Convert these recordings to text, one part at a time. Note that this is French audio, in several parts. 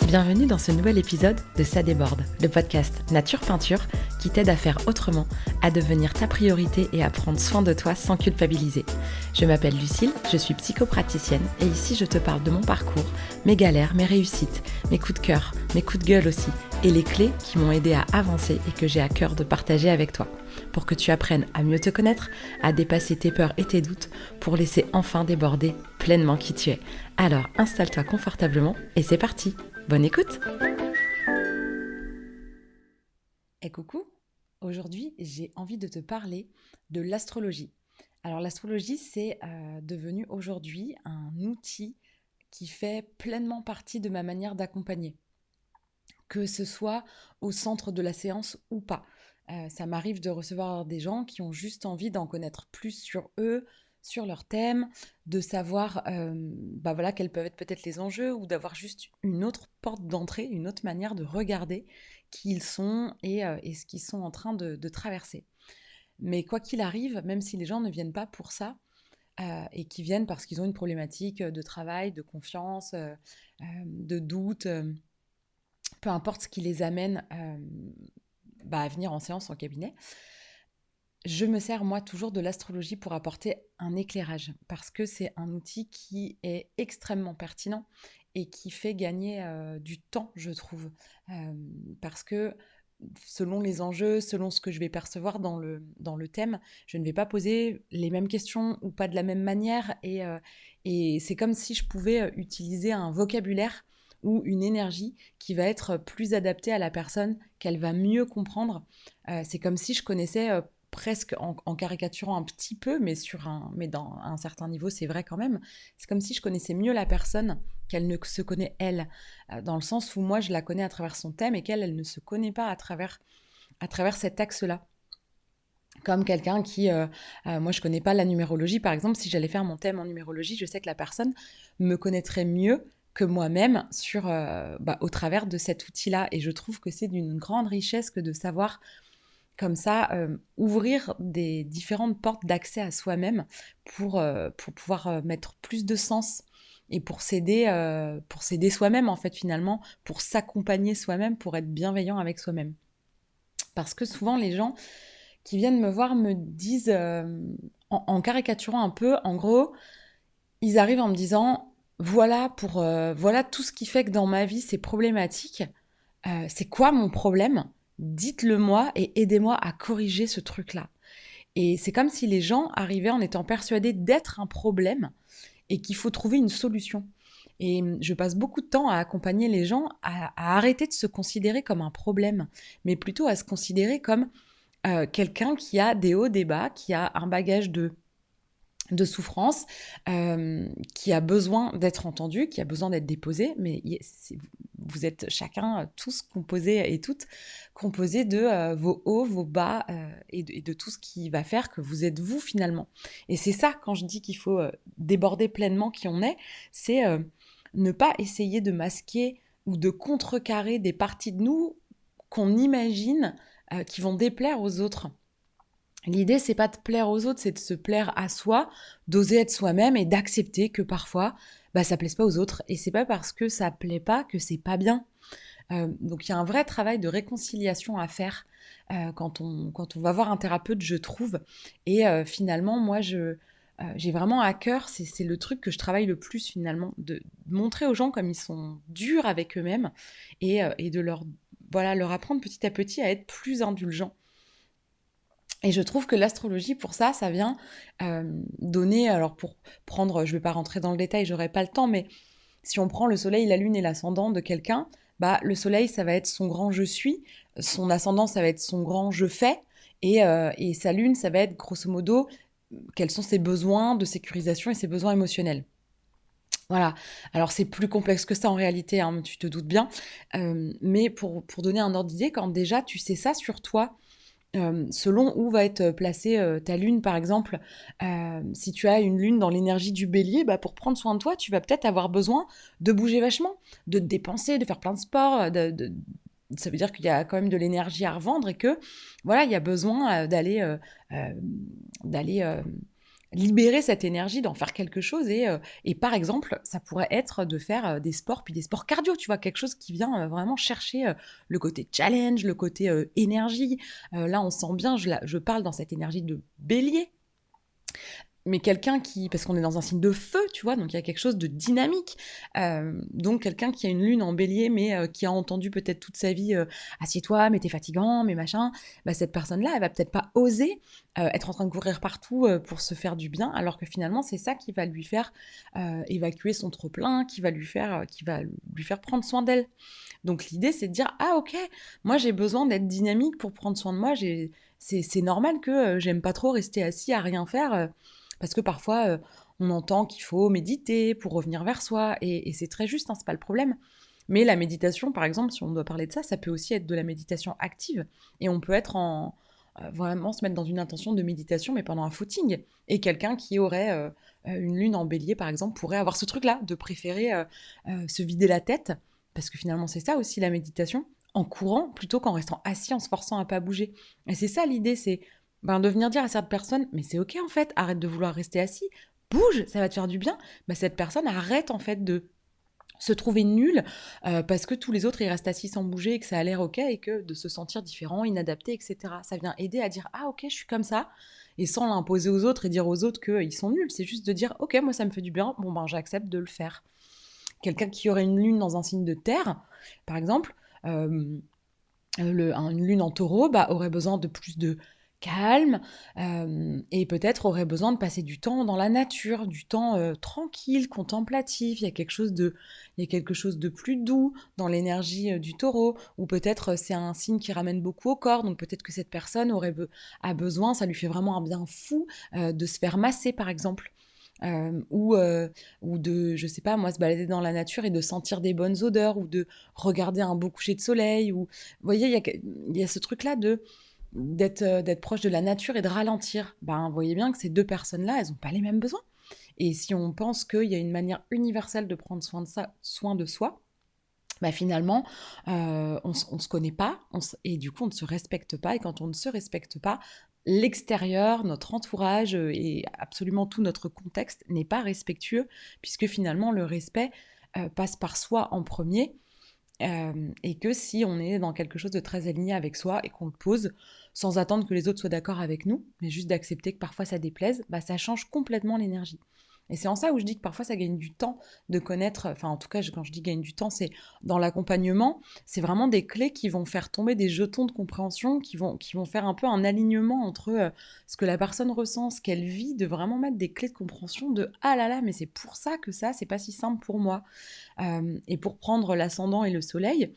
Bienvenue dans ce nouvel épisode de Ça déborde, le podcast Nature Peinture qui t'aide à faire autrement, à devenir ta priorité et à prendre soin de toi sans culpabiliser. Je m'appelle Lucille, je suis psychopraticienne et ici je te parle de mon parcours, mes galères, mes réussites, mes coups de cœur, mes coups de gueule aussi et les clés qui m'ont aidé à avancer et que j'ai à cœur de partager avec toi pour que tu apprennes à mieux te connaître, à dépasser tes peurs et tes doutes pour laisser enfin déborder pleinement qui tu es. Alors installe-toi confortablement et c'est parti. Bonne écoute! Et coucou! Aujourd'hui, j'ai envie de te parler de l'astrologie. Alors l'astrologie, c'est devenu aujourd'hui un outil qui fait pleinement partie de ma manière d'accompagner. Que ce soit au centre de la séance ou pas. Ça m'arrive de recevoir des gens qui ont juste envie d'en connaître plus sur eux, sur leur thème, de savoir quels peuvent être peut-être les enjeux ou d'avoir juste une autre porte d'entrée, une autre manière de regarder qui ils sont et ce qu'ils sont en train de traverser. Mais quoi qu'il arrive, même si les gens ne viennent pas pour ça et qui viennent parce qu'ils ont une problématique de travail, de confiance, de doute, peu importe ce qui les amène à venir en séance en cabinet, je me sers moi toujours de l'astrologie pour apporter un éclairage parce que c'est un outil qui est extrêmement pertinent et qui fait gagner du temps, je trouve. Parce que selon les enjeux, selon ce que je vais percevoir dans le thème, je ne vais pas poser les mêmes questions ou pas de la même manière et c'est comme si je pouvais utiliser un vocabulaire ou une énergie qui va être plus adaptée à la personne, qu'elle va mieux comprendre. C'est comme si je connaissais presque en caricaturant un petit peu, mais dans un certain niveau, c'est vrai quand même. C'est comme si je connaissais mieux la personne qu'elle ne se connaît elle, dans le sens où moi je la connais à travers son thème et qu'elle ne se connaît pas à travers cet axe-là. Comme quelqu'un qui, moi je connais pas la numérologie par exemple, si j'allais faire mon thème en numérologie, je sais que la personne me connaîtrait mieux que moi-même au travers de cet outil-là. Et je trouve que c'est d'une grande richesse que de savoir comme ça, ouvrir des différentes portes d'accès à soi-même pour pouvoir mettre plus de sens et pour s'aider soi-même en fait finalement, pour s'accompagner soi-même, pour être bienveillant avec soi-même. Parce que souvent les gens qui viennent me voir me disent, en caricaturant un peu, en gros, ils arrivent en me disant voilà tout ce qui fait que dans ma vie c'est problématique. C'est quoi mon problème? Dites-le moi et aidez-moi à corriger ce truc-là. Et c'est comme si les gens arrivaient en étant persuadés d'être un problème et qu'il faut trouver une solution. Et je passe beaucoup de temps à accompagner les gens à arrêter de se considérer comme un problème, mais plutôt à se considérer comme quelqu'un qui a des hauts, des bas, qui a un bagage de souffrance, qui a besoin d'être entendu, qui a besoin d'être déposé, mais vous êtes chacun, tous composés et toutes composés de vos hauts, vos bas et de tout ce qui va faire que vous êtes vous finalement. Et c'est ça, quand je dis qu'il faut déborder pleinement qui on est, c'est ne pas essayer de masquer ou de contrecarrer des parties de nous qu'on imagine qui vont déplaire aux autres. L'idée, c'est pas de plaire aux autres, c'est de se plaire à soi, d'oser être soi-même et d'accepter que parfois, ça plaise pas aux autres. Et c'est pas parce que ça plaît pas que c'est pas bien. Donc il y a un vrai travail de réconciliation à faire quand on va voir un thérapeute, je trouve. Et finalement, moi, j'ai vraiment à cœur, c'est le truc que je travaille le plus finalement, de montrer aux gens comme ils sont durs avec eux-mêmes et de leur apprendre petit à petit à être plus indulgents. Et je trouve que l'astrologie, pour ça, ça vient donner, alors pour prendre, je ne vais pas rentrer dans le détail, j'aurai pas le temps, mais si on prend le soleil, la lune et l'ascendant de quelqu'un, le soleil, ça va être son grand je suis, son ascendant, ça va être son grand je fais, et sa lune, ça va être grosso modo quels sont ses besoins de sécurisation et ses besoins émotionnels. Voilà, alors c'est plus complexe que ça en réalité, hein, tu te doutes bien, mais pour donner un ordre d'idée, quand déjà tu sais ça sur toi, selon où va être placée ta lune, par exemple, si tu as une lune dans l'énergie du bélier, pour prendre soin de toi, tu vas peut-être avoir besoin de bouger vachement, de te dépenser, de faire plein de sport, ça veut dire qu'il y a quand même de l'énergie à revendre et que, voilà, il y a besoin d'aller libérer cette énergie, d'en faire quelque chose. Et par exemple, ça pourrait être de faire des sports, puis des sports cardio, tu vois, quelque chose qui vient vraiment chercher le côté challenge, le côté énergie. Là, on sent bien, je parle dans cette énergie de bélier, mais quelqu'un qui, parce qu'on est dans un signe de feu, tu vois, donc il y a quelque chose de dynamique. Donc quelqu'un qui a une lune en bélier, mais qui a entendu peut-être toute sa vie assieds-toi, mais t'es fatigant, mais machin, bah, cette personne-là, elle va peut-être pas oser être en train de courir partout pour se faire du bien, alors que finalement, c'est ça qui va lui faire évacuer son trop-plein, qui va lui faire prendre soin d'elle. Donc l'idée, c'est de dire, ah ok, moi j'ai besoin d'être dynamique pour prendre soin de moi, c'est normal que j'aime pas trop rester assis à rien faire, parce que parfois on entend qu'il faut méditer pour revenir vers soi, et c'est très juste, hein, c'est pas le problème. Mais la méditation, par exemple, si on doit parler de ça, ça peut aussi être de la méditation active, et on peut être vraiment se mettre dans une intention de méditation, mais pendant un footing. Et quelqu'un qui aurait une lune en bélier, par exemple, pourrait avoir ce truc-là, de préférer se vider la tête, parce que finalement c'est ça aussi la méditation, en courant plutôt qu'en restant assis, en se forçant à pas bouger. Et c'est ça l'idée, c'est de venir dire à cette personne, mais c'est ok en fait, arrête de vouloir rester assis, bouge, ça va te faire du bien. Bah, cette personne arrête en fait de se trouver nulle parce que tous les autres ils restent assis sans bouger et que ça a l'air ok, et que de se sentir différent, inadapté, etc. Ça vient aider à dire ah ok, je suis comme ça, et sans l'imposer aux autres et dire aux autres qu'ils sont nuls. C'est juste de dire ok, moi ça me fait du bien, bon ben j'accepte de le faire. Quelqu'un qui aurait une lune dans un signe de terre, par exemple, une lune en taureau, bah, aurait besoin de plus de calme, et peut-être aurait besoin de passer du temps dans la nature, du temps tranquille, contemplatif. Il y a quelque chose de plus doux dans l'énergie du taureau, ou peut-être c'est un signe qui ramène beaucoup au corps, donc peut-être que cette personne a besoin, ça lui fait vraiment un bien fou de se faire masser par exemple. Euh, ou, euh, ou de, je sais pas, moi, se balader dans la nature et de sentir des bonnes odeurs, ou de regarder un beau coucher de soleil. Ou, vous voyez, il y a ce truc-là d'être proche de la nature et de ralentir. Ben, vous voyez bien que ces deux personnes-là, elles n'ont pas les mêmes besoins. Et si on pense qu'il y a une manière universelle de prendre soin de soi, bah finalement, on se connaît pas, et du coup, on ne se respecte pas. Et quand on ne se respecte pas, l'extérieur, notre entourage et absolument tout notre contexte n'est pas respectueux, puisque finalement, le respect passe par soi en premier. Et que si on est dans quelque chose de très aligné avec soi et qu'on le pose sans attendre que les autres soient d'accord avec nous, mais juste d'accepter que parfois ça déplaise, bah ça change complètement l'énergie. Et c'est en ça où je dis que parfois ça gagne du temps de connaître, enfin en tout cas quand je dis gagne du temps, c'est dans l'accompagnement, c'est vraiment des clés qui vont faire tomber des jetons de compréhension, qui vont faire un peu un alignement entre ce que la personne ressent, ce qu'elle vit, de vraiment mettre des clés de compréhension de ah là là, mais c'est pour ça que ça, c'est pas si simple pour moi. Et pour prendre l'ascendant et le soleil,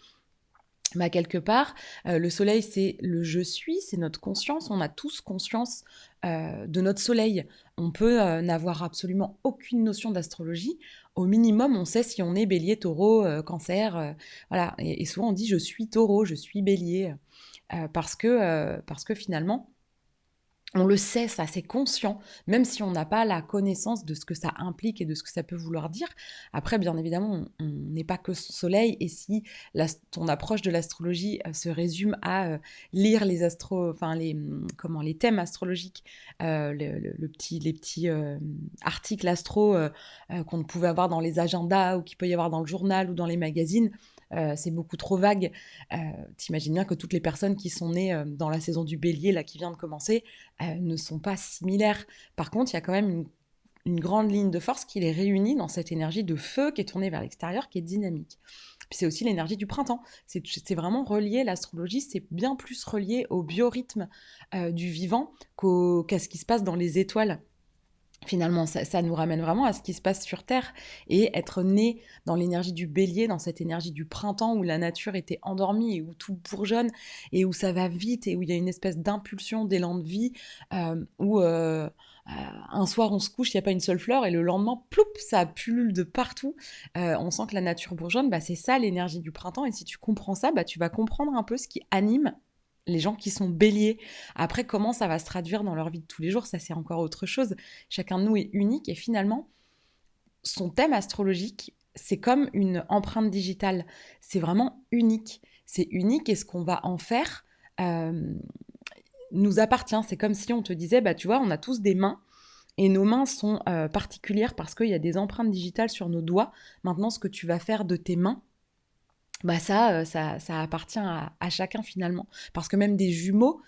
bah quelque part, le soleil, c'est le je suis, c'est notre conscience. On a tous conscience de notre soleil. On peut n'avoir absolument aucune notion d'astrologie. Au minimum, on sait si on est bélier, taureau, cancer. Voilà. Et souvent, on dit je suis taureau, je suis bélier. Parce que finalement, on le sait, ça, c'est conscient, même si on n'a pas la connaissance de ce que ça implique et de ce que ça peut vouloir dire. Après, bien évidemment, on n'est pas que son soleil, et si ton approche de l'astrologie se résume à lire les thèmes astrologiques, les petits articles astro qu'on pouvait avoir dans les agendas, ou qu'il peut y avoir dans le journal ou dans les magazines, c'est beaucoup trop vague. T'imagines bien que toutes les personnes qui sont nées dans la saison du bélier, là, qui vient de commencer, ne sont pas similaires. Par contre, il y a quand même une grande ligne de force qui les réunit dans cette énergie de feu qui est tournée vers l'extérieur, qui est dynamique. Puis c'est aussi l'énergie du printemps. C'est vraiment relié, l'astrologie, c'est bien plus relié au biorhythme du vivant qu'à ce qui se passe dans les étoiles. Finalement, ça nous ramène vraiment à ce qui se passe sur Terre, et être né dans l'énergie du bélier, dans cette énergie du printemps où la nature était endormie et où tout bourgeonne et où ça va vite et où il y a une espèce d'impulsion, d'élan de vie, où un soir on se couche, il n'y a pas une seule fleur, et le lendemain, ploup, ça pullule de partout. On sent que la nature bourgeonne, bah, c'est ça l'énergie du printemps, et si tu comprends ça, bah, tu vas comprendre un peu ce qui anime les gens qui sont béliers. Après, comment ça va se traduire dans leur vie de tous les jours, ça c'est encore autre chose. Chacun de nous est unique, et finalement, son thème astrologique, c'est comme une empreinte digitale. C'est vraiment unique. C'est unique, et ce qu'on va en faire nous appartient. C'est comme si on te disait, bah tu vois, on a tous des mains, Et nos mains sont particulières parce qu'il y a des empreintes digitales sur nos doigts. Maintenant, ce que tu vas faire de tes mains, bah ça appartient à chacun finalement. Parce que même des jumeaux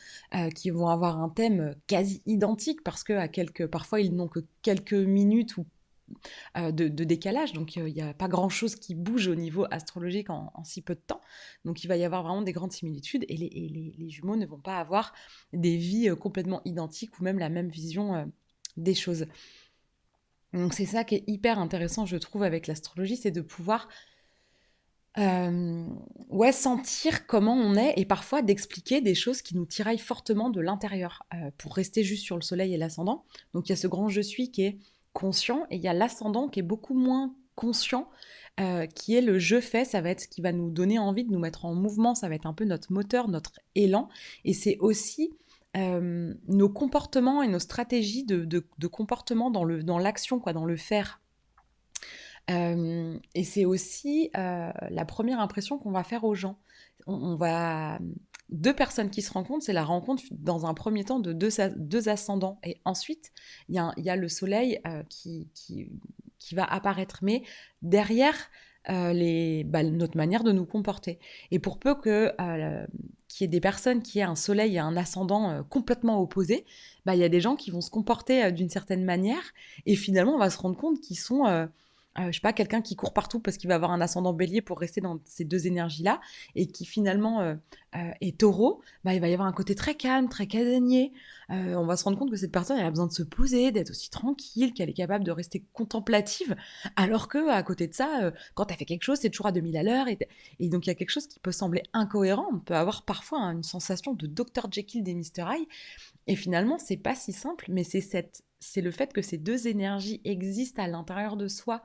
qui vont avoir un thème quasi identique, parce que parfois ils n'ont que quelques minutes ou de décalage, donc il n'y a pas grand-chose qui bouge au niveau astrologique en si peu de temps. Donc il va y avoir vraiment des grandes similitudes, et les jumeaux ne vont pas avoir des vies complètement identiques ou même la même vision des choses. Donc c'est ça qui est hyper intéressant, je trouve, avec l'astrologie, c'est de pouvoir ouais, sentir comment on est, et parfois d'expliquer des choses qui nous tiraillent fortement de l'intérieur, pour rester juste sur le soleil et l'ascendant. Donc il y a ce grand je suis qui est conscient, et il y a l'ascendant qui est beaucoup moins conscient, qui est le je fais. Ça va être ce qui va nous donner envie de nous mettre en mouvement, ça va être un peu notre moteur, notre élan, et c'est aussi nos comportements et nos stratégies de comportement dans l'action, quoi, dans le faire. Et c'est aussi la première impression qu'on va faire aux gens. On va deux personnes qui se rencontrent, c'est la rencontre dans un premier temps de deux ascendants. Et ensuite, il y a le soleil qui va apparaître. Mais derrière, notre manière de nous comporter. Et pour peu qu'il y ait des personnes qui aient un soleil et un ascendant complètement opposés, bah, il y a des gens qui vont se comporter d'une certaine manière. Et finalement, on va se rendre compte qu'ils sont je sais pas, quelqu'un qui court partout parce qu'il va avoir un ascendant bélier pour rester dans ces deux énergies-là, et qui finalement est taureau, bah, il va y avoir un côté très calme, très casanier. On va se rendre compte que cette personne, elle a besoin de se poser, d'être aussi tranquille, qu'elle est capable de rester contemplative, alors que à côté de ça, quand elle fait quelque chose, c'est toujours à 2000 à l'heure. Et donc il y a quelque chose qui peut sembler incohérent. On peut avoir parfois une sensation de Dr Jekyll et Mr Hyde, et finalement, c'est pas si simple, mais c'est le fait que ces deux énergies existent à l'intérieur de soi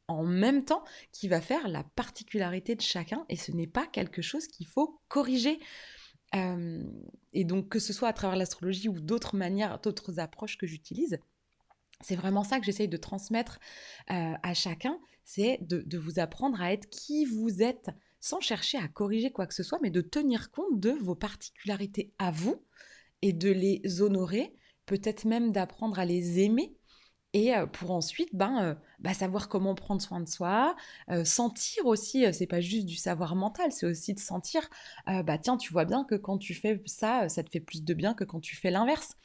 en même temps qui va faire la particularité de chacun, et ce n'est pas quelque chose qu'il faut corriger. Euh, et donc, que ce soit à travers l'astrologie ou d'autres manières, d'autres approches que j'utilise, c'est vraiment ça que j'essaye de transmettre à chacun, c'est de vous apprendre à être qui vous êtes, sans chercher à corriger quoi que ce soit, mais de tenir compte de vos particularités à vous et de les honorer, peut-être même d'apprendre à les aimer, et pour ensuite savoir comment prendre soin de soi, sentir aussi, c'est pas juste du savoir mental, c'est aussi de sentir, tiens, tu vois bien que quand tu fais ça, ça te fait plus de bien que quand tu fais l'inverse.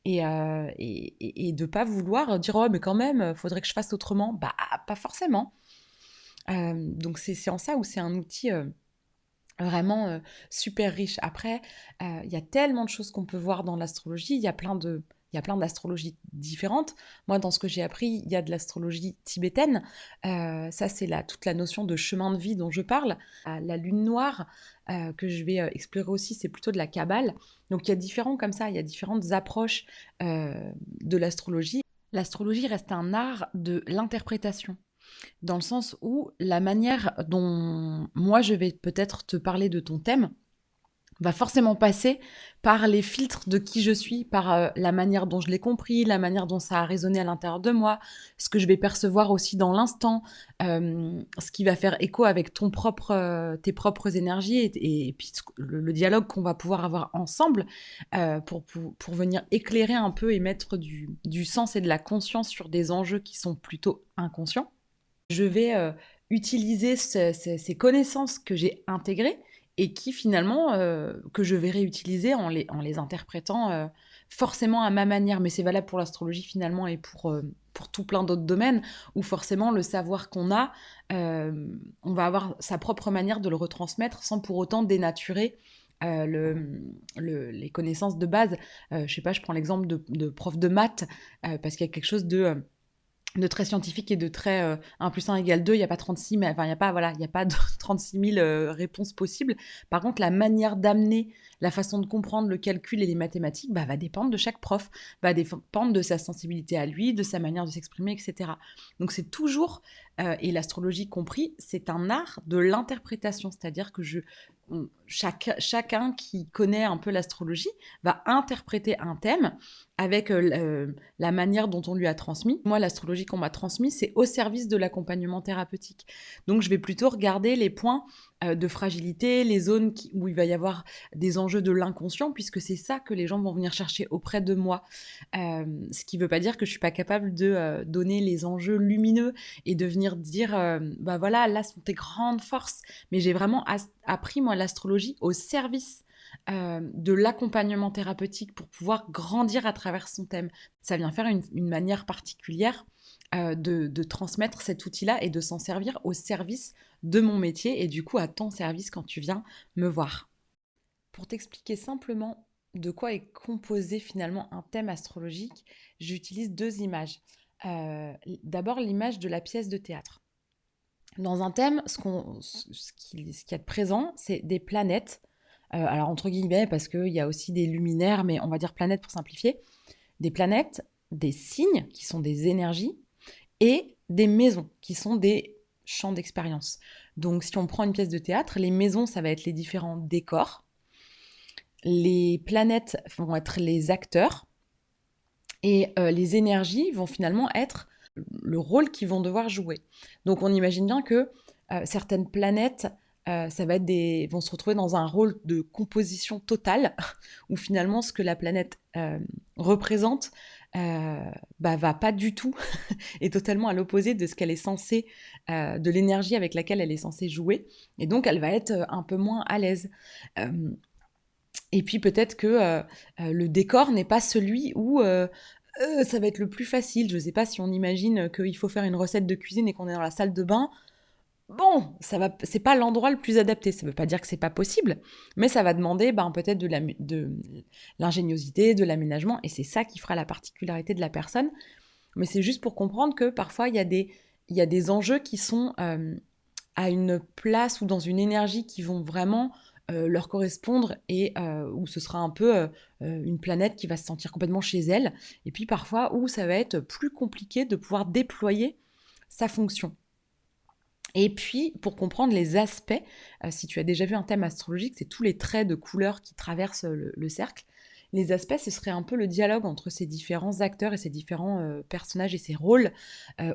Et de pas vouloir dire, oh mais quand même, faudrait que je fasse autrement. Bah pas forcément. Donc c'est en ça où c'est un outil vraiment super riche. Après, il y a tellement de choses qu'on peut voir dans l'astrologie. Il y a plein d'astrologies différentes. Moi, dans ce que j'ai appris, il y a de l'astrologie tibétaine. Ça, c'est toute la notion de chemin de vie dont je parle. La lune noire, que je vais explorer aussi, c'est plutôt de la kabbale. Donc, il y a comme ça, il y a différentes approches de l'astrologie. L'astrologie reste un art de l'interprétation, dans le sens où la manière dont moi je vais peut-être te parler de ton thème va forcément passer par les filtres de qui je suis, par la manière dont je l'ai compris, la manière dont ça a résonné à l'intérieur de moi, ce que je vais percevoir aussi dans l'instant, ce qui va faire écho avec tes propres énergies, et puis le dialogue qu'on va pouvoir avoir ensemble pour venir éclairer un peu et mettre du sens et de la conscience sur des enjeux qui sont plutôt inconscients. Je vais utiliser ces connaissances que j'ai intégrées, et qui finalement, que je vais réutiliser en les interprétant forcément à ma manière. Mais c'est valable pour l'astrologie finalement, et pour tout plein d'autres domaines, où forcément le savoir qu'on a, on va avoir sa propre manière de le retransmettre sans pour autant dénaturer les connaissances de base. Je sais pas, je prends l'exemple de prof de maths, parce qu'il y a quelque chose de très scientifique et de très 1 plus 1 égale 2, il n'y a pas 36, mais enfin, il n'y a pas, voilà, il y a pas de 36 000 réponses possibles. Par contre, la manière d'amener, la façon de comprendre le calcul et les mathématiques, va dépendre de chaque prof, va dépendre de sa sensibilité à lui, de sa manière de s'exprimer, etc. Donc c'est toujours, et l'astrologie compris, c'est un art de l'interprétation, c'est-à-dire que chacun qui connaît un peu l'astrologie va interpréter un thème avec la manière dont on lui a transmis. Moi, l'astrologie qu'on m'a transmise, c'est au service de l'accompagnement thérapeutique. Donc, je vais plutôt regarder les points de fragilité, les zones où il va y avoir des enjeux de l'inconscient, puisque c'est ça que les gens vont venir chercher auprès de moi. Ce qui ne veut pas dire que je ne suis pas capable de donner les enjeux lumineux et de venir dire, bah voilà, là sont tes grandes forces. Mais j'ai vraiment appris, moi, l'astrologie au service de l'accompagnement thérapeutique pour pouvoir grandir à travers son thème. Ça vient faire une manière particulière de transmettre cet outil-là et de s'en servir au service de mon métier et du coup à ton service quand tu viens me voir. Pour t'expliquer simplement de quoi est composé finalement un thème astrologique, j'utilise deux images. D'abord l'image de la pièce de théâtre. Dans un thème, ce qu'il y a de présent, c'est des planètes. Alors entre guillemets, parce qu'il y a aussi des luminaires, mais on va dire planètes pour simplifier. Des planètes, des signes, qui sont des énergies, et des maisons, qui sont des champs d'expérience. Donc si on prend une pièce de théâtre, les maisons, ça va être les différents décors. Les planètes vont être les acteurs. Et les énergies vont finalement être le rôle qu'ils vont devoir jouer. Donc on imagine bien que certaines planètes vont se retrouver dans un rôle de composition totale, où finalement ce que la planète représente va pas du tout, est totalement à l'opposé de ce qu'elle est censée, de l'énergie avec laquelle elle est censée jouer, et donc elle va être un peu moins à l'aise. Et puis peut-être que le décor n'est pas celui où ça va être le plus facile. Je ne sais pas si on imagine qu'il faut faire une recette de cuisine et qu'on est dans la salle de bain. Bon, c'est pas l'endroit le plus adapté. Ça ne veut pas dire que c'est pas possible, mais ça va demander peut-être de l'ingéniosité, de l'aménagement, et c'est ça qui fera la particularité de la personne. Mais c'est juste pour comprendre que parfois il y a des enjeux qui sont à une place ou dans une énergie qui vont vraiment leur correspondre et où ce sera un peu une planète qui va se sentir complètement chez elle. Et puis parfois où ça va être plus compliqué de pouvoir déployer sa fonction. Et puis, pour comprendre les aspects, si tu as déjà vu un thème astrologique, c'est tous les traits de couleur qui traversent le cercle. Les aspects, ce serait un peu le dialogue entre ces différents acteurs et ces différents personnages et ces rôles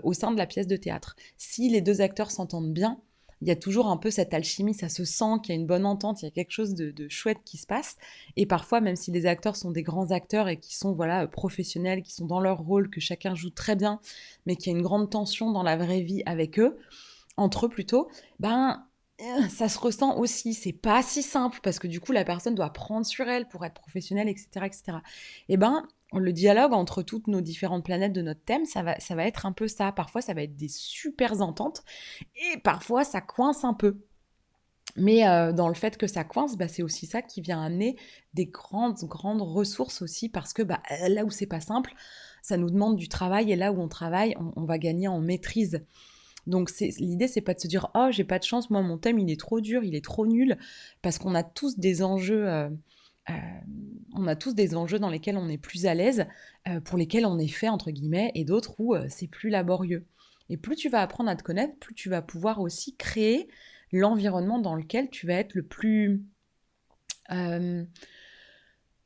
au sein de la pièce de théâtre. Si les deux acteurs s'entendent bien, il y a toujours un peu cette alchimie, ça se sent qu'il y a une bonne entente, il y a quelque chose de chouette qui se passe. Et parfois, même si les acteurs sont des grands acteurs et qui sont professionnels, qui sont dans leur rôle, que chacun joue très bien, mais qu'il y a une grande tension dans la vraie vie avec eux, entre eux plutôt, ça se ressent aussi. C'est pas si simple parce que du coup, la personne doit prendre sur elle pour être professionnelle, etc., etc. Et le dialogue entre toutes nos différentes planètes de notre thème, ça va être un peu ça. Parfois, ça va être des super ententes et parfois, ça coince un peu. Mais dans le fait que ça coince, c'est aussi ça qui vient amener des grandes ressources aussi parce que là où c'est pas simple, ça nous demande du travail et là où on travaille, on va gagner en maîtrise. Donc l'idée, c'est pas de se dire oh j'ai pas de chance, moi mon thème il est trop dur, il est trop nul, parce qu'on a tous des enjeux, on a tous des enjeux dans lesquels on est plus à l'aise, pour lesquels on est fait entre guillemets, et d'autres où c'est plus laborieux. Et plus tu vas apprendre à te connaître, plus tu vas pouvoir aussi créer l'environnement dans lequel tu vas être euh,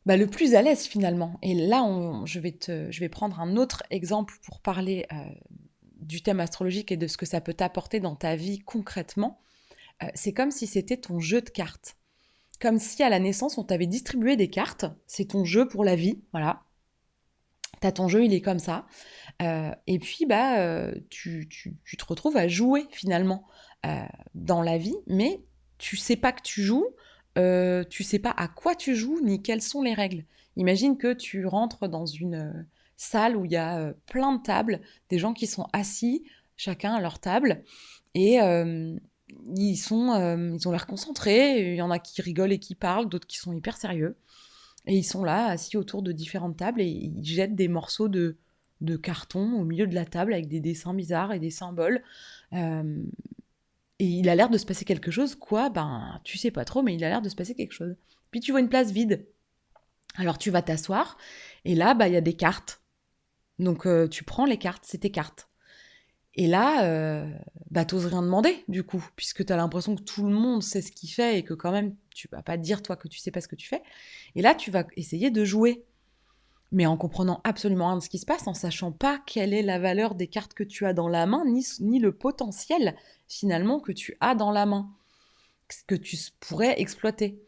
le plus à l'aise finalement. Et là, je vais prendre un autre exemple pour parler du thème astrologique et de ce que ça peut t'apporter dans ta vie concrètement. C'est comme si c'était ton jeu de cartes. Comme si à la naissance, on t'avait distribué des cartes. C'est ton jeu pour la vie, voilà. T'as ton jeu, il est comme ça. Et puis, tu te retrouves à jouer finalement dans la vie, mais tu sais pas que tu joues, tu sais pas à quoi tu joues, ni quelles sont les règles. Imagine que tu rentres dans une salle où il y a plein de tables, des gens qui sont assis, chacun à leur table, et ils ont l'air concentrés, il y en a qui rigolent et qui parlent, d'autres qui sont hyper sérieux. Et ils sont là, assis autour de différentes tables, et ils jettent des morceaux de carton au milieu de la table avec des dessins bizarres et des symboles. Euh, et il a l'air de se passer quelque chose, quoi, tu sais pas trop, mais il a l'air de se passer quelque chose. Puis tu vois une place vide. Alors tu vas t'asseoir, et là, il y a des cartes. Donc tu prends les cartes, c'est tes cartes. Et là, t'oses rien demander, du coup, puisque tu as l'impression que tout le monde sait ce qu'il fait et que quand même, tu vas pas dire, toi, que tu sais pas ce que tu fais. Et là, tu vas essayer de jouer, mais en comprenant absolument rien de ce qui se passe, en sachant pas quelle est la valeur des cartes que tu as dans la main, ni le potentiel, finalement, que tu as dans la main, que tu pourrais exploiter.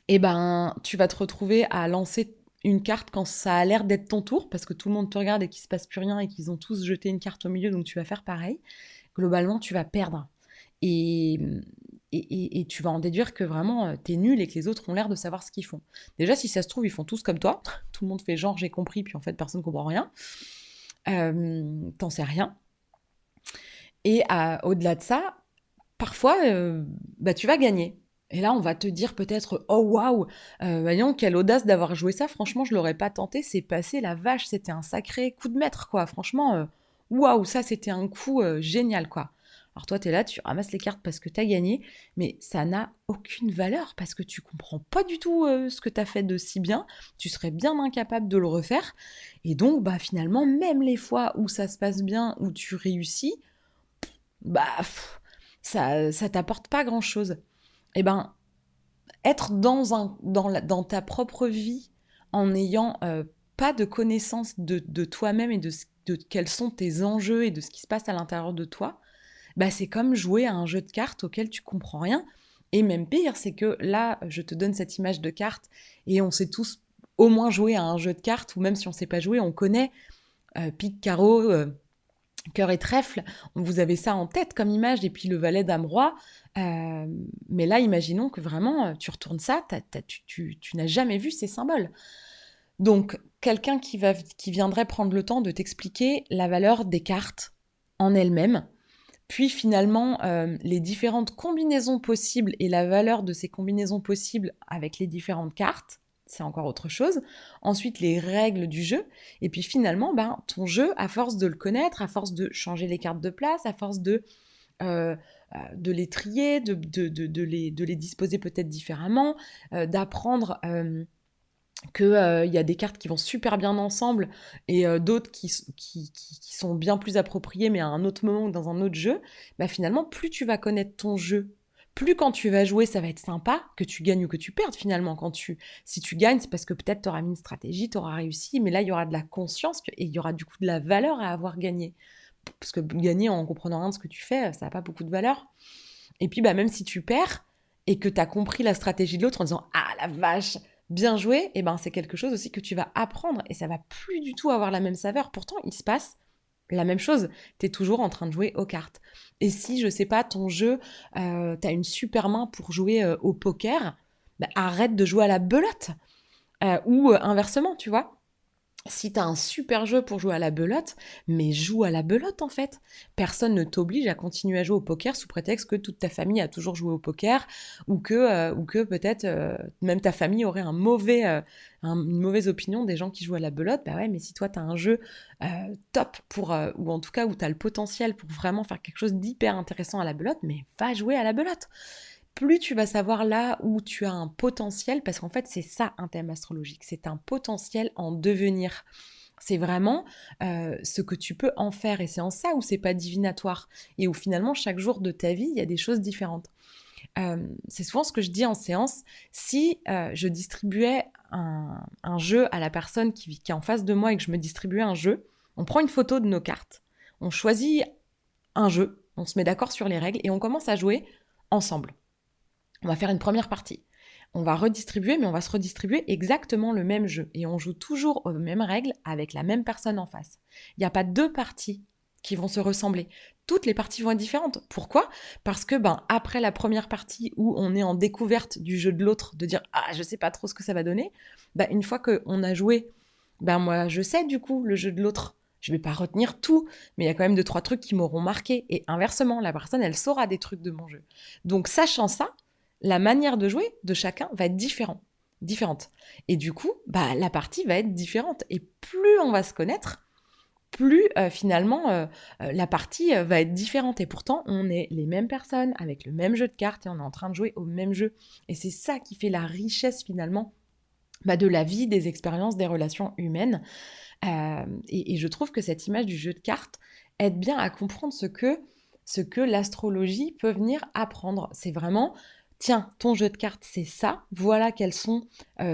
Et ben, tu vas te retrouver à lancer une carte quand ça a l'air d'être ton tour, parce que tout le monde te regarde et qu'il se passe plus rien et qu'ils ont tous jeté une carte au milieu, donc tu vas faire pareil. Globalement, tu vas perdre. Et, et tu vas en déduire que vraiment, t'es nul et que les autres ont l'air de savoir ce qu'ils font. Déjà, si ça se trouve, ils font tous comme toi. Tout le monde fait genre j'ai compris, puis en fait, personne ne comprend rien. T'en sais rien. Et au-delà de ça, parfois, tu vas gagner. Et là, on va te dire peut-être, oh waouh, voyons, quelle audace d'avoir joué ça. Franchement, je l'aurais pas tenté. C'est passé la vache. C'était un sacré coup de maître, quoi. Franchement, waouh, ça, c'était un coup génial, quoi. Alors toi, tu es là, tu ramasses les cartes parce que tu as gagné, mais ça n'a aucune valeur parce que tu comprends pas du tout ce que tu as fait de si bien. Tu serais bien incapable de le refaire. Et donc, finalement, même les fois où ça se passe bien, où tu réussis, bah, ça t'apporte pas grand-chose. Eh ben, être dans ta propre vie en n'ayant pas de connaissance de toi-même et de quels sont tes enjeux et de ce qui se passe à l'intérieur de toi, c'est comme jouer à un jeu de cartes auquel tu comprends rien. Et même pire, c'est que là, je te donne cette image de carte et on sait tous au moins jouer à un jeu de cartes, ou même si on ne sait pas jouer, on connaît pique, carreau, cœur et trèfle, vous avez ça en tête comme image, et puis le valet dame roi. Mais là, imaginons que vraiment, tu retournes ça, tu n'as jamais vu ces symboles. Donc, quelqu'un qui viendrait prendre le temps de t'expliquer la valeur des cartes en elles-mêmes, puis finalement les différentes combinaisons possibles et la valeur de ces combinaisons possibles avec les différentes cartes, c'est encore autre chose. Ensuite, les règles du jeu. Et puis finalement, ton jeu, à force de le connaître, à force de changer les cartes de place, à force de les trier, de les disposer peut-être différemment, d'apprendre qu'il y a des cartes qui vont super bien ensemble et d'autres qui sont bien plus appropriées mais à un autre moment ou dans un autre jeu, finalement, plus tu vas connaître ton jeu, plus quand tu vas jouer, ça va être sympa, que tu gagnes ou que tu perdes finalement. Si tu gagnes, c'est parce que peut-être tu auras mis une stratégie, tu auras réussi, mais là, il y aura de la conscience et il y aura du coup de la valeur à avoir gagné. Parce que gagner en comprenant rien de ce que tu fais, ça n'a pas beaucoup de valeur. Et puis, même si tu perds et que tu as compris la stratégie de l'autre en disant « Ah la vache, bien joué », c'est quelque chose aussi que tu vas apprendre et ça va plus du tout avoir la même saveur. Pourtant, il se passe la même chose. Tu es toujours en train de jouer aux cartes. Et si, je sais pas, ton jeu, tu as une super main pour jouer au poker, arrête de jouer à la belote. Ou inversement, tu vois. Si t'as un super jeu pour jouer à la belote, mais joue à la belote en fait. Personne ne t'oblige à continuer à jouer au poker sous prétexte que toute ta famille a toujours joué au poker ou que peut-être même ta famille aurait une mauvaise opinion des gens qui jouent à la belote. Bah ouais, mais si toi t'as un jeu top ou en tout cas où t'as le potentiel pour vraiment faire quelque chose d'hyper intéressant à la belote, mais va jouer à la belote. Plus tu vas savoir là où tu as un potentiel, parce qu'en fait c'est ça un thème astrologique, c'est un potentiel en devenir. C'est vraiment ce que tu peux en faire, et c'est en ça où c'est pas divinatoire et où finalement chaque jour de ta vie il y a des choses différentes. C'est souvent ce que je dis en séance. Si je distribuais un jeu à la personne qui est en face de moi et que je me distribuais un jeu, on prend une photo de nos cartes, on choisit un jeu, on se met d'accord sur les règles et on commence à jouer ensemble. On va faire une première partie. On va redistribuer, mais on va se redistribuer exactement le même jeu. Et on joue toujours aux mêmes règles avec la même personne en face. Il n'y a pas deux parties qui vont se ressembler. Toutes les parties vont être différentes. Pourquoi ? Parce que après la première partie où on est en découverte du jeu de l'autre, de dire ah je sais pas trop ce que ça va donner, une fois qu'on a joué, moi je sais du coup le jeu de l'autre. Je vais pas retenir tout, mais il y a quand même 2-3 trucs qui m'auront marqué. Et inversement, la personne elle saura des trucs de mon jeu. Donc sachant ça, la manière de jouer de chacun va être différente. Et du coup, la partie va être différente. Et plus on va se connaître, plus finalement la partie va être différente. Et pourtant, on est les mêmes personnes avec le même jeu de cartes et on est en train de jouer au même jeu. Et c'est ça qui fait la richesse finalement de la vie, des expériences, des relations humaines. Et je trouve que cette image du jeu de cartes aide bien à comprendre ce que l'astrologie peut venir apprendre. C'est vraiment, tiens, ton jeu de cartes, c'est ça. Voilà quels sont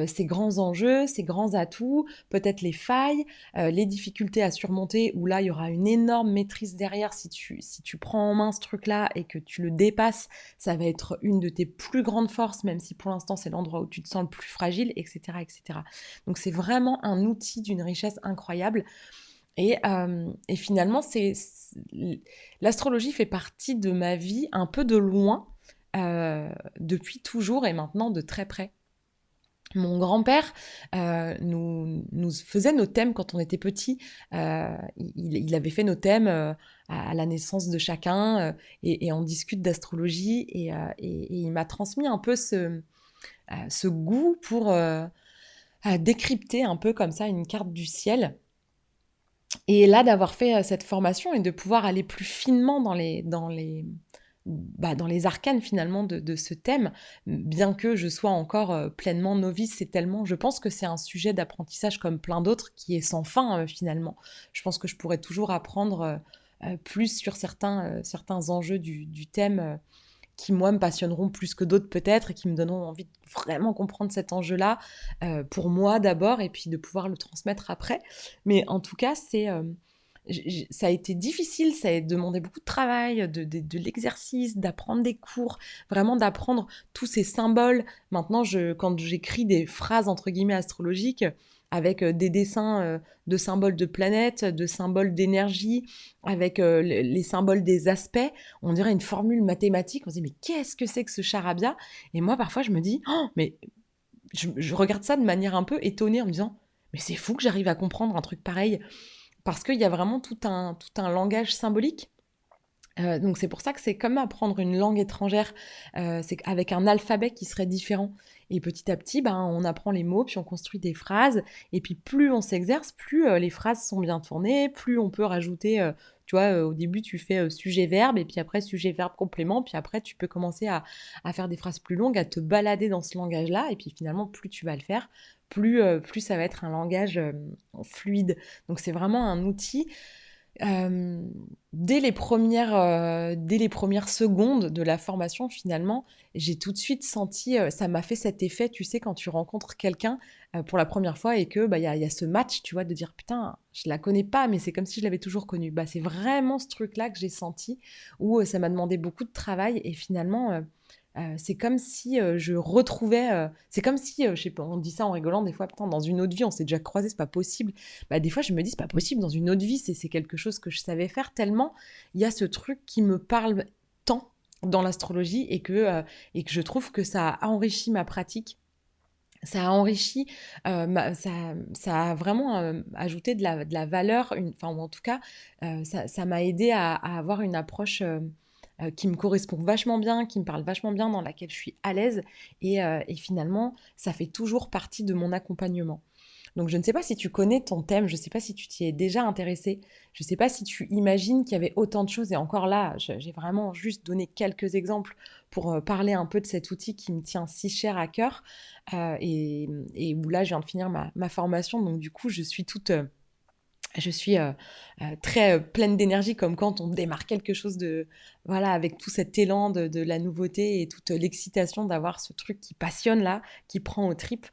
ses grands enjeux, ses grands atouts, peut-être les failles, les difficultés à surmonter, où là, il y aura une énorme maîtrise derrière. Si tu prends en main ce truc-là et que tu le dépasses, ça va être une de tes plus grandes forces, même si pour l'instant, c'est l'endroit où tu te sens le plus fragile, etc., etc. Donc c'est vraiment un outil d'une richesse incroyable. Et finalement, l'astrologie fait partie de ma vie un peu de loin, depuis toujours et maintenant de très près. Mon grand-père nous faisait nos thèmes quand on était petits. Il avait fait nos thèmes à la naissance de chacun, et on discute d'astrologie, et il m'a transmis un peu ce goût pour à décrypter un peu comme ça une carte du ciel. Et là, d'avoir fait cette formation et de pouvoir aller plus finement dans les arcanes finalement de ce thème, bien que je sois encore pleinement novice, c'est tellement, je pense que c'est un sujet d'apprentissage comme plein d'autres qui est sans fin finalement. Je pense que je pourrais toujours apprendre plus sur certains enjeux du thème, qui, moi, me passionneront plus que d'autres peut-être, et qui me donneront envie de vraiment comprendre cet enjeu-là, pour moi d'abord, et puis de pouvoir le transmettre après. Mais en tout cas, ça a été difficile, ça a demandé beaucoup de travail, de l'exercice, d'apprendre des cours, vraiment d'apprendre tous ces symboles. Maintenant, quand j'écris des phrases entre guillemets astrologiques, avec des dessins de symboles de planètes, de symboles d'énergie, avec les symboles des aspects, on dirait une formule mathématique. On se dit, mais qu'est-ce que c'est que ce charabia? Et moi, parfois, je me dis, oh, mais je regarde ça de manière un peu étonnée en me disant, mais c'est fou que j'arrive à comprendre un truc pareil, parce qu'il y a vraiment tout un langage symbolique. Donc c'est pour ça que c'est comme apprendre une langue étrangère, c'est avec un alphabet qui serait différent. Et petit à petit, ben, on apprend les mots, puis on construit des phrases. Et puis plus on s'exerce, plus les phrases sont bien tournées, plus on peut rajouter, tu vois, au début tu fais sujet-verbe, et puis après sujet-verbe-complément, puis après tu peux commencer à faire des phrases plus longues, à te balader dans ce langage-là. Et puis finalement, plus tu vas le faire, plus ça va être un langage fluide. Donc c'est vraiment un outil. Hem, dès les premières secondes de la formation, finalement, j'ai tout de suite senti, ça m'a fait cet effet, tu sais, quand tu rencontres quelqu'un, pour la première fois, et que, bah, il y a ce match, tu vois? De dire: «Putain, je la connais pas, mais c'est comme si je l'avais toujours connue». Bah, c'est vraiment ce truc-là que j'ai senti, où, ça m'a demandé beaucoup de travail, et finalement, c'est comme si, je retrouvais, c'est comme si, je sais pas, on dit ça en rigolant des fois: «Putain, dans une autre vie, on s'est déjà croisés, c'est pas possible». Bah, des fois, je me dis: «C'est pas possible, dans une autre vie, c'est quelque chose que je savais faire», tellement il y a ce truc qui me parle tant dans l'astrologie, et que je trouve que ça a enrichi ma pratique. Ça a enrichi, ça a vraiment, ajouté de la valeur, enfin, ou en tout cas, ça m'a aidé à avoir une approche, qui me correspond vachement bien, qui me parle vachement bien, dans laquelle je suis à l'aise, et finalement, ça fait toujours partie de mon accompagnement. Donc je ne sais pas si tu connais ton thème, je ne sais pas si tu t'y es déjà intéressé, je ne sais pas si tu imagines qu'il y avait autant de choses, et encore là, j'ai vraiment juste donné quelques exemples pour parler un peu de cet outil qui me tient si cher à cœur, et où là je viens de finir ma formation, donc du coup je suis très pleine d'énergie, comme quand on démarre quelque chose voilà, avec tout cet élan de la nouveauté et toute l'excitation d'avoir ce truc qui passionne là, qui prend aux tripes.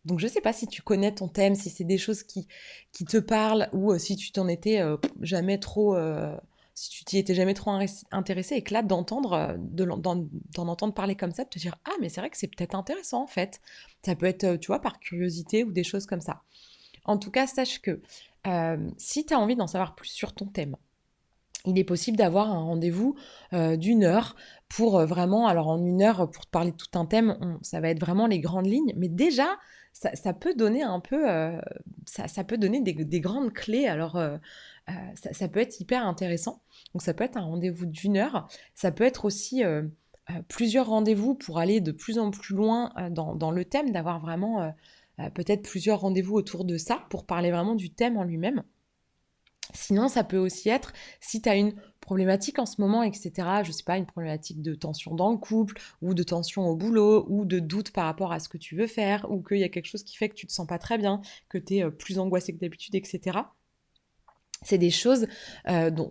Donc je sais pas si tu connais ton thème, si c'est des choses qui te parlent, ou si tu t'en étais jamais trop, si tu t'y étais jamais trop intéressé, et que là d'entendre, d'en entendre parler comme ça, de te dire ah, mais c'est vrai que c'est peut-être intéressant en fait. Ça peut être, tu vois, par curiosité ou des choses comme ça. En tout cas, sache que si tu as envie d'en savoir plus sur ton thème, il est possible d'avoir un rendez-vous d'1 heure pour vraiment, alors en 1 heure, pour te parler de tout un thème, ça va être vraiment les grandes lignes, mais déjà, ça peut donner un peu, ça peut donner des grandes clés, alors ça peut être hyper intéressant. Donc ça peut être un rendez-vous d'1 heure, ça peut être aussi plusieurs rendez-vous pour aller de plus en plus loin dans le thème, d'avoir vraiment peut-être plusieurs rendez-vous autour de ça, pour parler vraiment du thème en lui-même. Sinon, ça peut aussi être si tu as une problématique en ce moment, etc. Je sais pas, une problématique de tension dans le couple, ou de tension au boulot, ou de doute par rapport à ce que tu veux faire, ou qu'il y a quelque chose qui fait que tu te sens pas très bien, que tu es plus angoissé que d'habitude, etc. C'est des choses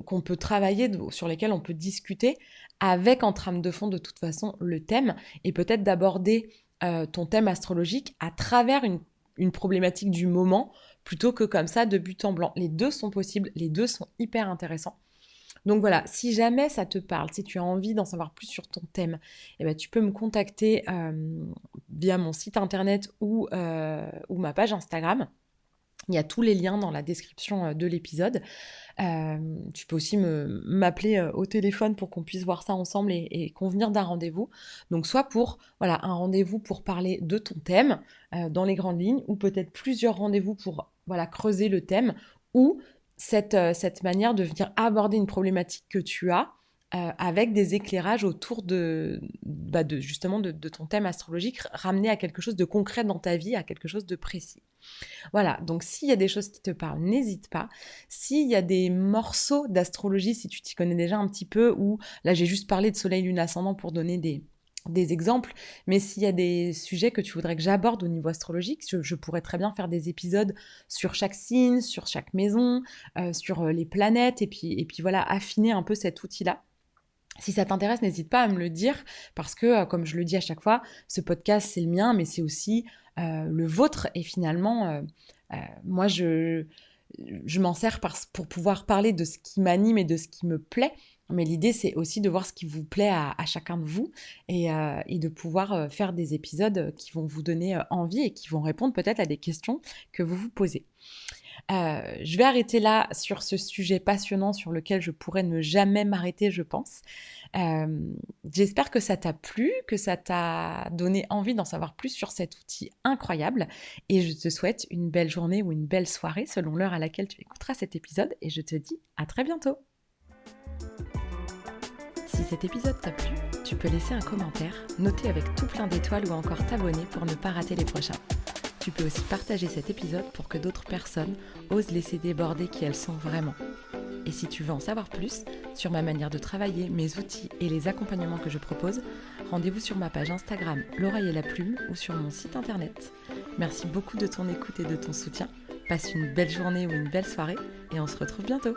qu'on peut travailler, sur lesquelles on peut discuter avec en trame de fond de toute façon le thème, et peut-être d'aborder ton thème astrologique à travers une problématique du moment, plutôt que comme ça de but en blanc. Les deux sont possibles, les deux sont hyper intéressants. Donc voilà, si jamais ça te parle, si tu as envie d'en savoir plus sur ton thème, eh ben, tu peux me contacter via mon site internet ou ma page Instagram. Il y a tous les liens dans la description de l'épisode. Tu peux aussi m'appeler au téléphone pour qu'on puisse voir ça ensemble et convenir d'un rendez-vous. Donc soit pour voilà, un rendez-vous pour parler de ton thème dans les grandes lignes, ou peut-être plusieurs rendez-vous pour voilà, creuser le thème, ou cette manière de venir aborder une problématique que tu as avec des éclairages autour justement de ton thème astrologique, ramené à quelque chose de concret dans ta vie, à quelque chose de précis. Voilà, donc s'il y a des choses qui te parlent, n'hésite pas. S'il y a des morceaux d'astrologie, si tu t'y connais déjà un petit peu, ou là j'ai juste parlé de soleil, lune, ascendant pour donner des exemples, mais s'il y a des sujets que tu voudrais que j'aborde au niveau astrologique, je pourrais très bien faire des épisodes sur chaque signe, sur chaque maison, sur les planètes, et puis voilà, affiner un peu cet outil-là. Si ça t'intéresse, n'hésite pas à me le dire, parce que, comme je le dis à chaque fois, ce podcast, c'est le mien, mais c'est aussi le vôtre. Et finalement, moi, je m'en sers pour pouvoir parler de ce qui m'anime et de ce qui me plaît. Mais l'idée, c'est aussi de voir ce qui vous plaît à chacun de vous, et de pouvoir faire des épisodes qui vont vous donner envie et qui vont répondre peut-être à des questions que vous vous posez. Je vais arrêter là sur ce sujet passionnant sur lequel je pourrais ne jamais m'arrêter, je pense. J'espère que ça t'a plu, que ça t'a donné envie d'en savoir plus sur cet outil incroyable, et je te souhaite une belle journée ou une belle soirée selon l'heure à laquelle tu écouteras cet épisode, et je te dis à très bientôt. Si cet épisode t'a plu, tu peux laisser un commentaire, noter avec tout plein d'étoiles ou encore t'abonner pour ne pas rater les prochains. Tu peux aussi partager cet épisode pour que d'autres personnes osent laisser déborder qui elles sont vraiment. Et si tu veux en savoir plus sur ma manière de travailler, mes outils et les accompagnements que je propose, rendez-vous sur ma page Instagram L'Oreille et la Plume ou sur mon site internet. Merci beaucoup de ton écoute et de ton soutien. Passe une belle journée ou une belle soirée et on se retrouve bientôt.